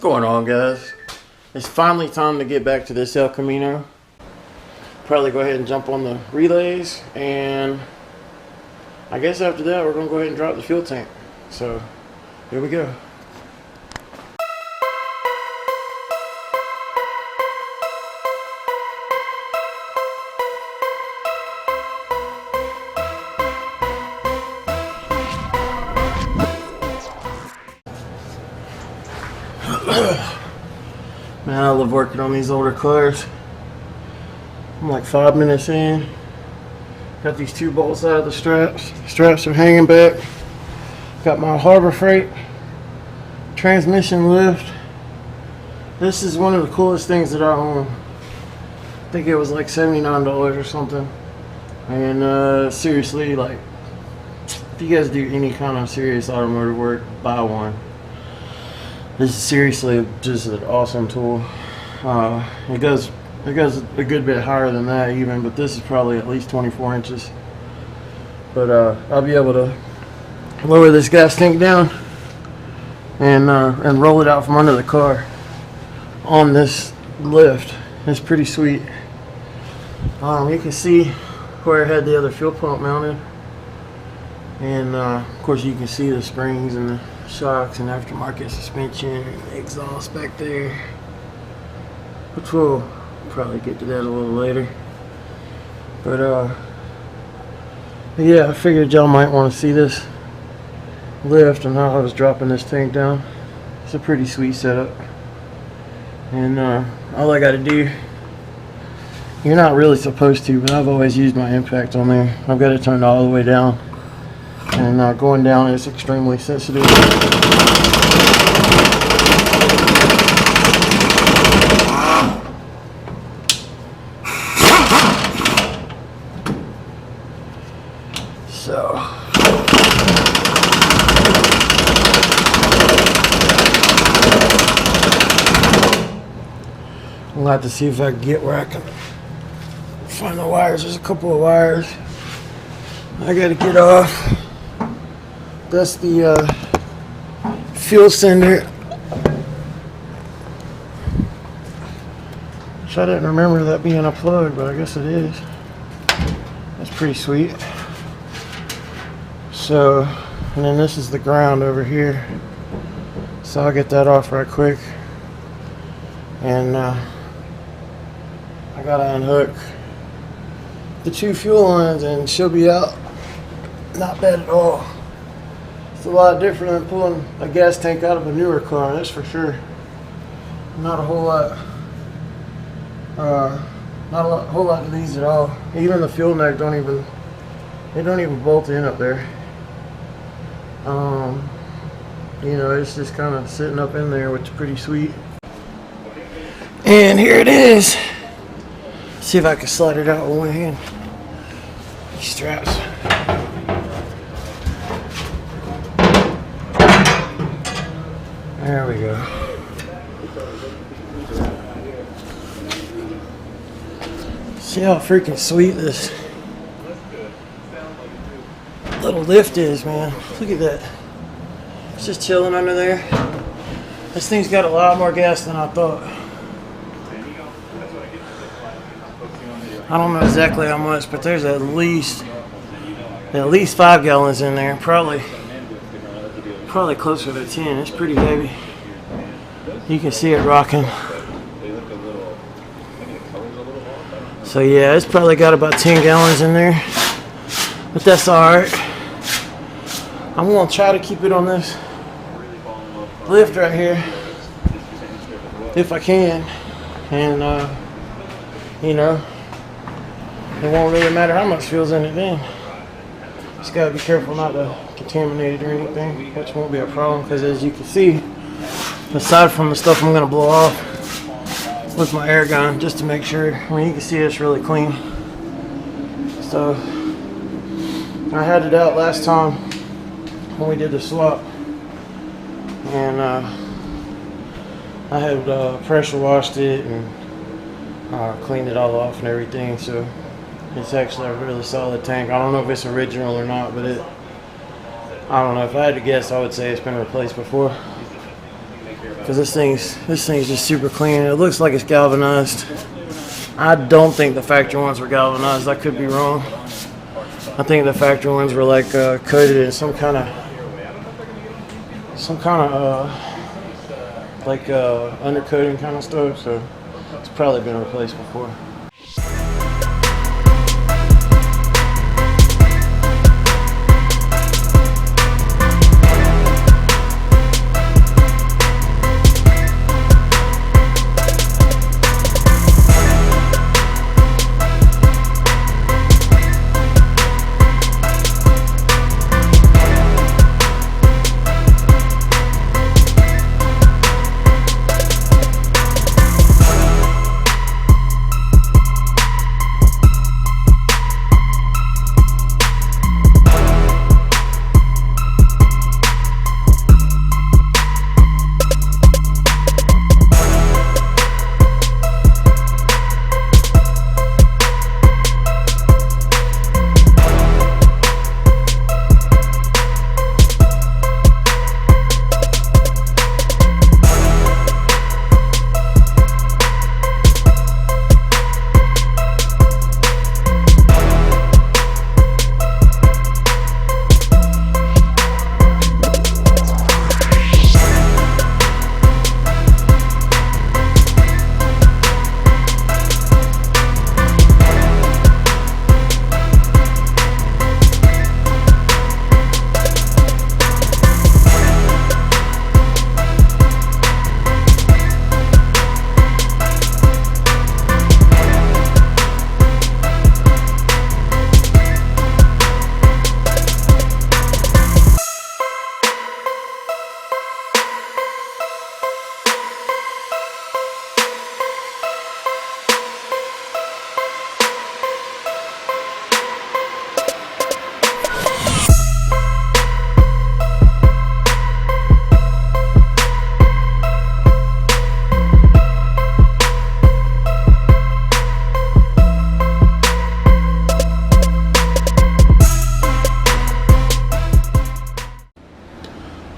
going on, guys? It's finally time to get back to this El Camino. Probably go ahead and jump on the relays, and I guess after that we're gonna go ahead and drop the fuel tank. So here we go. Man, I love working on these older cars. I'm like 5 minutes in. Got these 2 bolts out of the straps. Straps are hanging back. Got my Harbor Freight transmission lift. This is one of the coolest things that I own. I think it was like $79 or something. And seriously, like, if you guys do any kind of serious automotive work, buy one. This is seriously just an awesome tool. It goes a good bit higher than that even, but this is probably at least 24 inches. But I'll be able to lower this gas tank down and roll it out from under the car on this lift. It's pretty sweet. You can see where I had the other fuel pump mounted, and of course you can see the springs and the shocks and aftermarket suspension and exhaust back there, which we'll probably get to that a little later. But yeah, I figured y'all might want to see this lift and how I was dropping this tank down. It's a pretty sweet setup, and all I got to do, you're not really supposed to, but I've always used my impact on there. I've got it turned all the way down, and going down is extremely sensitive. So I'll have to see if I can get where I can find the wires. There's a couple of wires I gotta get off. That's the fuel sender. Which I didn't remember that being unplugged, but I guess it is. That's pretty sweet. So, and then this is the ground over here. So I'll get that off right quick. And I gotta unhook the 2 fuel lines and she'll be out. Not bad at all. It's a lot different than pulling a gas tank out of a newer car, that's for sure. Not a whole lot. Whole lot of these at all. Even the fuel neck don't even bolt in up there. You know, it's just kind of sitting up in there, which is pretty sweet. And here it is. See if I can slide it out with one hand. These straps. There we go. See how freaking sweet this little lift is, man. Look at that. It's just chilling under there. This thing's got a lot more gas than I thought. I don't know exactly how much, but there's at least 5 gallons in there. Probably closer to 10. It's pretty heavy. You can see it rocking. So yeah, it's probably got about 10 gallons in there, but that's alright. I'm gonna try to keep it on this lift right here if I can, and you know, it won't really matter how much fuel's in it then. Just gotta be careful not to contaminate it or anything, which won't be a problem, because as you can see, aside from the stuff I'm gonna blow off with my air gun, just to make sure, I mean, you can see it's really clean. So I had it out last time when we did the swap, and I had pressure washed it and cleaned it all off and everything. So it's actually a really solid tank. I don't know if it's original or not, but I don't know, if I had to guess, I would say it's been replaced before. because this thing's just super clean. It looks like it's galvanized. I don't think the factory ones were galvanized. I could be wrong. I think the factory ones were like coated in some kind of undercoating kind of stuff. So it's probably been replaced before.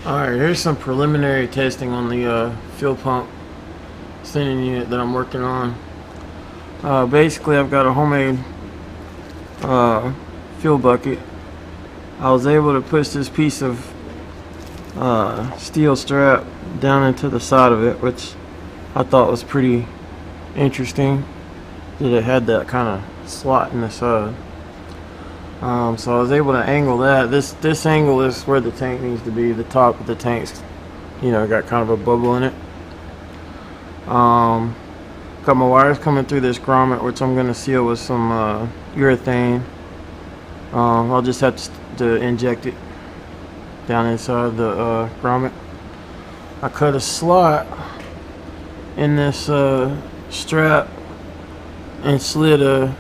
Alright, here's some preliminary testing on the fuel pump sending unit that I'm working on. Basically, I've got a homemade fuel bucket. I was able to push this piece of steel strap down into the side of it, which I thought was pretty interesting, that it had that kind of slot in the side. So I was able to angle that. This angle is where the tank needs to be. The top of the tank's, got kind of a bubble in it. Got my wires coming through this grommet, which I'm going to seal with some urethane. I'll just have to inject it down inside the grommet. I cut a slot in this strap and slid a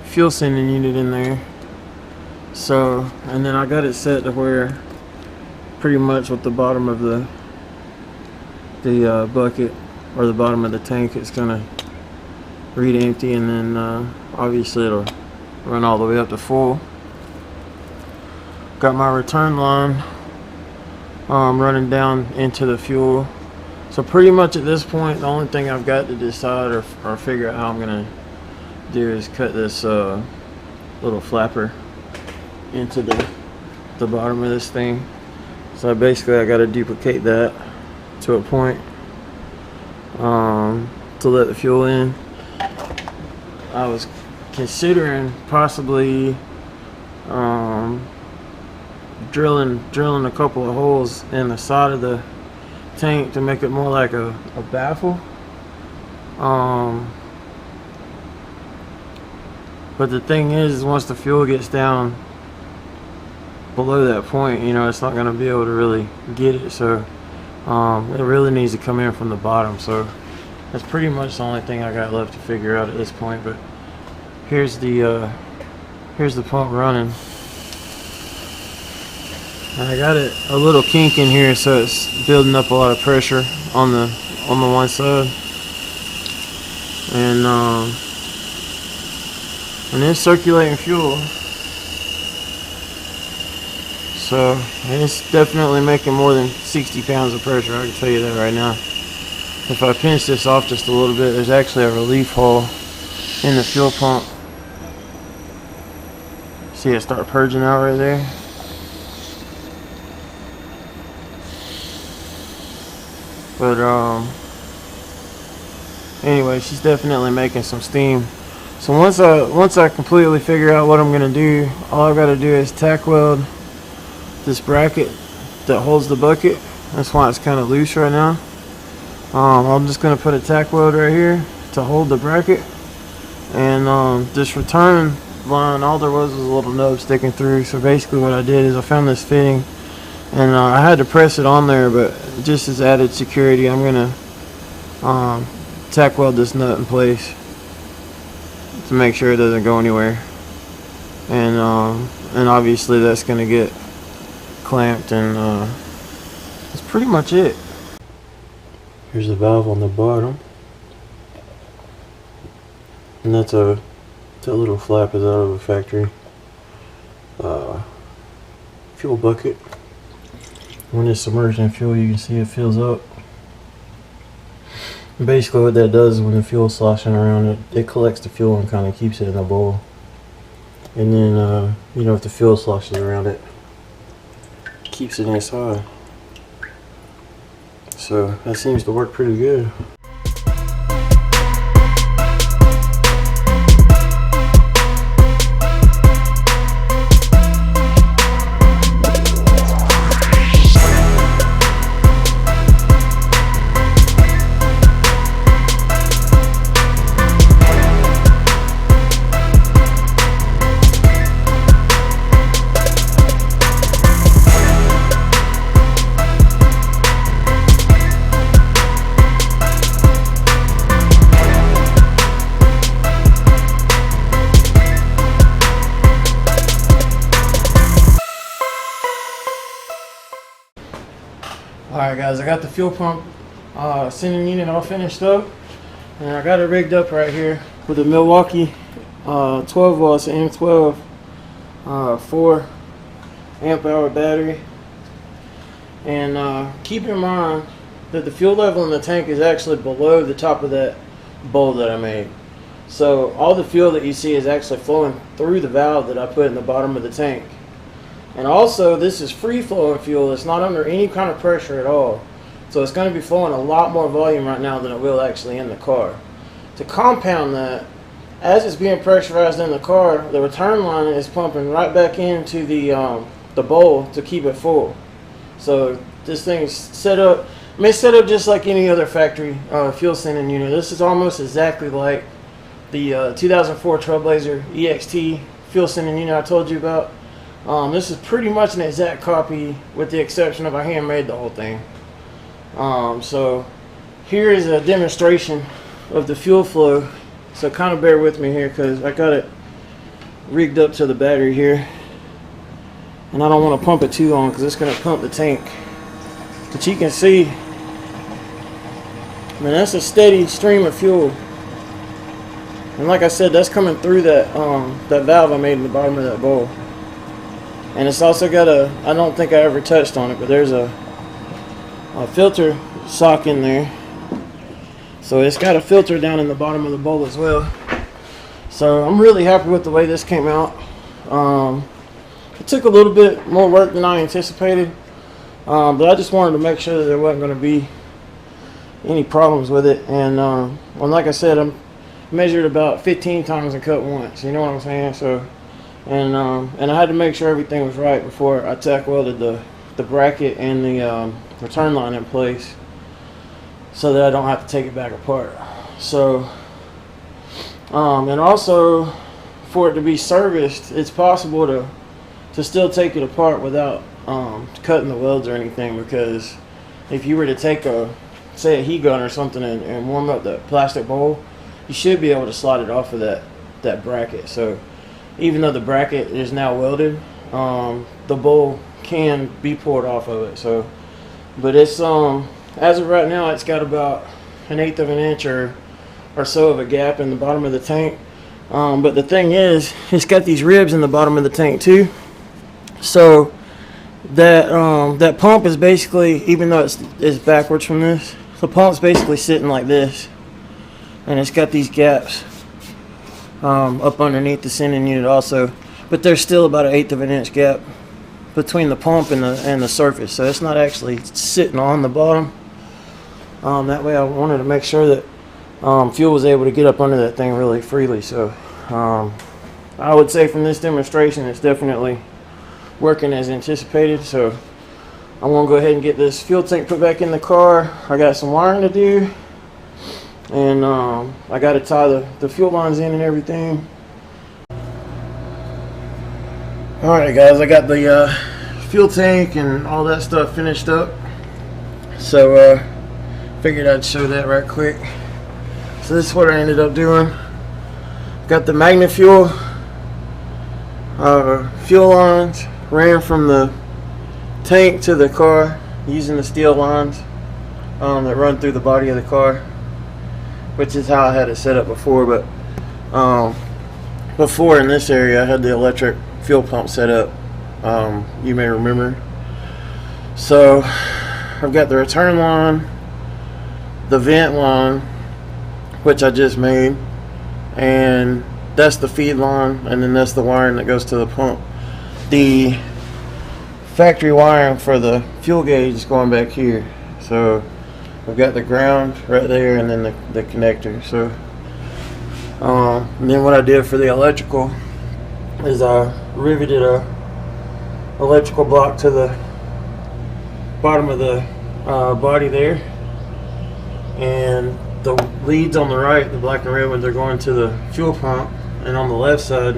fuel sending unit in there. So, and then I got it set to where pretty much with the bottom of the bucket or the bottom of the tank, it's gonna read empty, and then obviously it'll run all the way up to full. Got my return line running down into the fuel. So pretty much at this point, the only thing I've got to decide or figure out how I'm gonna do is cut this little flapper into the bottom of this thing. So basically I got to duplicate that to a point to let the fuel in. I was considering possibly drilling a couple of holes in the side of the tank to make it more like a baffle. But the thing is once the fuel gets down below that point, it's not going to be able to really get it. So it really needs to come in from the bottom. So that's pretty much the only thing I got left to figure out at this point. But here's the pump running. And I got it a little kink in here, so it's building up a lot of pressure on the one side. And it's circulating fuel. So it's definitely making more than 60 pounds of pressure, I can tell you that right now. If I pinch this off just a little bit, there's actually a relief hole in the fuel pump. See it start purging out right there. But anyway, she's definitely making some steam. So once I completely figure out what I'm gonna do, all I've got to do is tack weld this bracket that holds the bucket. That's why it's kind of loose right now. I'm just gonna put a tack weld right here to hold the bracket, and this return line, all there was a little nub sticking through. So basically what I did is I found this fitting, and I had to press it on there, but just as added security, I'm gonna tack weld this nut in place to make sure it doesn't go anywhere. And obviously that's gonna get clamped, and that's pretty much it. Here's the valve on the bottom, and that little flap is out of a factory fuel bucket. When it's submerged in fuel, you can see it fills up. And basically what that does is when the fuel is sloshing around, it collects the fuel and kind of keeps it in a bowl. And then you know, if the fuel sloshes around, it keeps it inside. So that seems to work pretty good. Alright guys, I got the fuel pump sending unit all finished up, and I got it rigged up right here with a Milwaukee 12 volts M12 4 amp hour battery. And keep in mind that the fuel level in the tank is actually below the top of that bowl that I made. So all the fuel that you see is actually flowing through the valve that I put in the bottom of the tank. And also, this is free flowing fuel. It's not under any kind of pressure at all. So it's going to be flowing a lot more volume right now than it will actually in the car. To compound that, as it's being pressurized in the car, the return line is pumping right back into the bowl to keep it full. So this thing is set up, I mean, it's set up just like any other factory fuel sending unit. This is almost exactly like the 2004 Trailblazer EXT fuel sending unit I told you about. This is pretty much an exact copy, with the exception of I handmade the whole thing. So here is a demonstration of the fuel flow. So kind of bear with me here, because I got it rigged up to the battery here, and I don't want to pump it too long because it's going to pump the tank. But you can see, I mean, that's a steady stream of fuel. And like I said, that's coming through that that valve I made in the bottom of that bowl. And it's also got a, I don't think I ever touched on it, but there's a filter sock in there. So it's got a filter down in the bottom of the bowl as well. So I'm really happy with the way this came out. It took a little bit more work than I anticipated, but I just wanted to make sure that there wasn't going to be any problems with it. And well, like I said, I measured about 15 times and cut once. You know what I'm saying? So. And I had to make sure everything was right before I tack welded the bracket and the return line in place, so that I don't have to take it back apart. So and also, for it to be serviced, it's possible to still take it apart without cutting the welds or anything, because if you were to take say a heat gun or something and warm up the plastic bowl, you should be able to slide it off of that bracket. So even though the bracket is now welded, the bowl can be poured off of it. So, but it's as of right now, it's got about 1/8 of an inch or so of a gap in the bottom of the tank. But the thing is, it's got these ribs in the bottom of the tank too. So that pump is basically, even though it's backwards from this, the pump's basically sitting like this, and it's got these gaps up underneath the sending unit also, but there's still about 1/8 of an inch gap between the pump and the surface, so it's not actually sitting on the bottom. That way I wanted to make sure that fuel was able to get up under that thing really freely. So I would say from this demonstration it's definitely working as anticipated. So I'm gonna go ahead and get this fuel tank put back in the car. I got some wiring to do, and I got to tie the fuel lines in and everything. Alright guys, I got the fuel tank and all that stuff finished up, so figured I'd show that right quick. So this is what I ended up doing. Got the magnet fuel lines, ran from the tank to the car using the steel lines that run through the body of the car, which is how I had it set up before. But before in this area I had the electric fuel pump set up, you may remember. So I've got the return line, the vent line, which I just made, and that's the feed line, and then that's the wiring that goes to the pump. The factory wiring for the fuel gauge is going back here, so I've got the ground right there and then the connector. So and then what I did for the electrical is I riveted a electrical block to the bottom of the body there, and the leads on the right, the black and red ones, are going to the fuel pump, and on the left side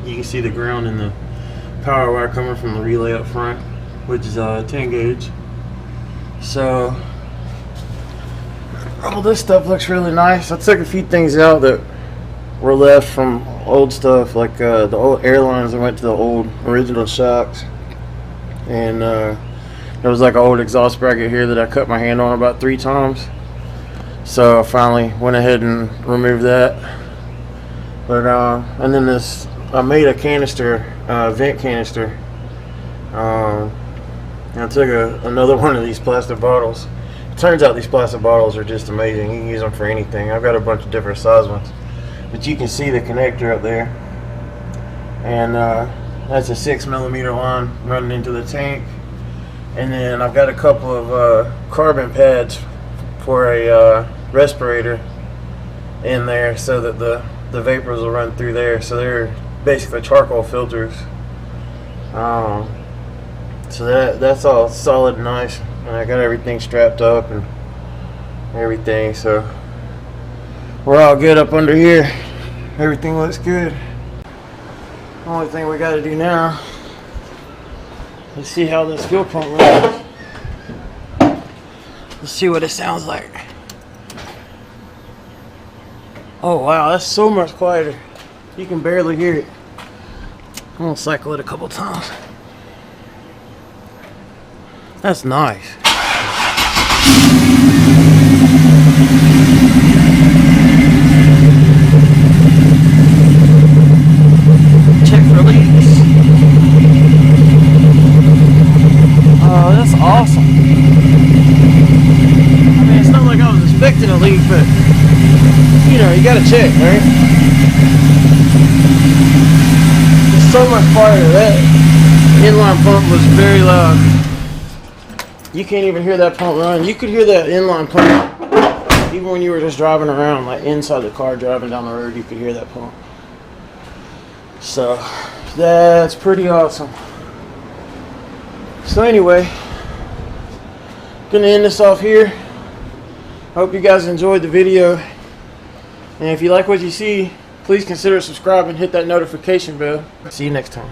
you can see the ground and the power wire coming from the relay up front, which is a 10 gauge. So all this stuff looks really nice. I took a few things out that were left from old stuff, like the old airlines. I went to the old original shocks, and there was like an old exhaust bracket here that I cut my hand on about 3 times, so I finally went ahead and removed that. But and then this, I made a canister, vent canister. I took another one of these plastic bottles. It turns out these plastic bottles are just amazing. You can use them for anything. I've got a bunch of different size ones, but you can see the connector up there, and that's a 6mm line running into the tank. And then I've got a couple of carbon pads for a respirator in there, so that the vapors will run through there. So they're basically charcoal filters. So that's all solid and nice, and I got everything strapped up and everything, so we're all good up under here. Everything looks good. Only thing we got to do now is see how this fuel pump runs. Let's see what it sounds like. Oh wow, that's so much quieter. You can barely hear it. I'm gonna cycle it a couple times. That's nice. Check release. Oh, that's awesome. I mean, it's not like I was expecting a leak, but you know, you gotta check, right? It's so much quieter. That inline pump was very loud. You can't even hear that pump run. You could hear that inline pump even when you were just driving around, like inside the car driving down the road. You could hear that pump. So that's pretty awesome. So anyway, gonna end this off here. Hope you guys enjoyed the video, and if you like what you see, please consider subscribing, hit that notification bell. See you next time.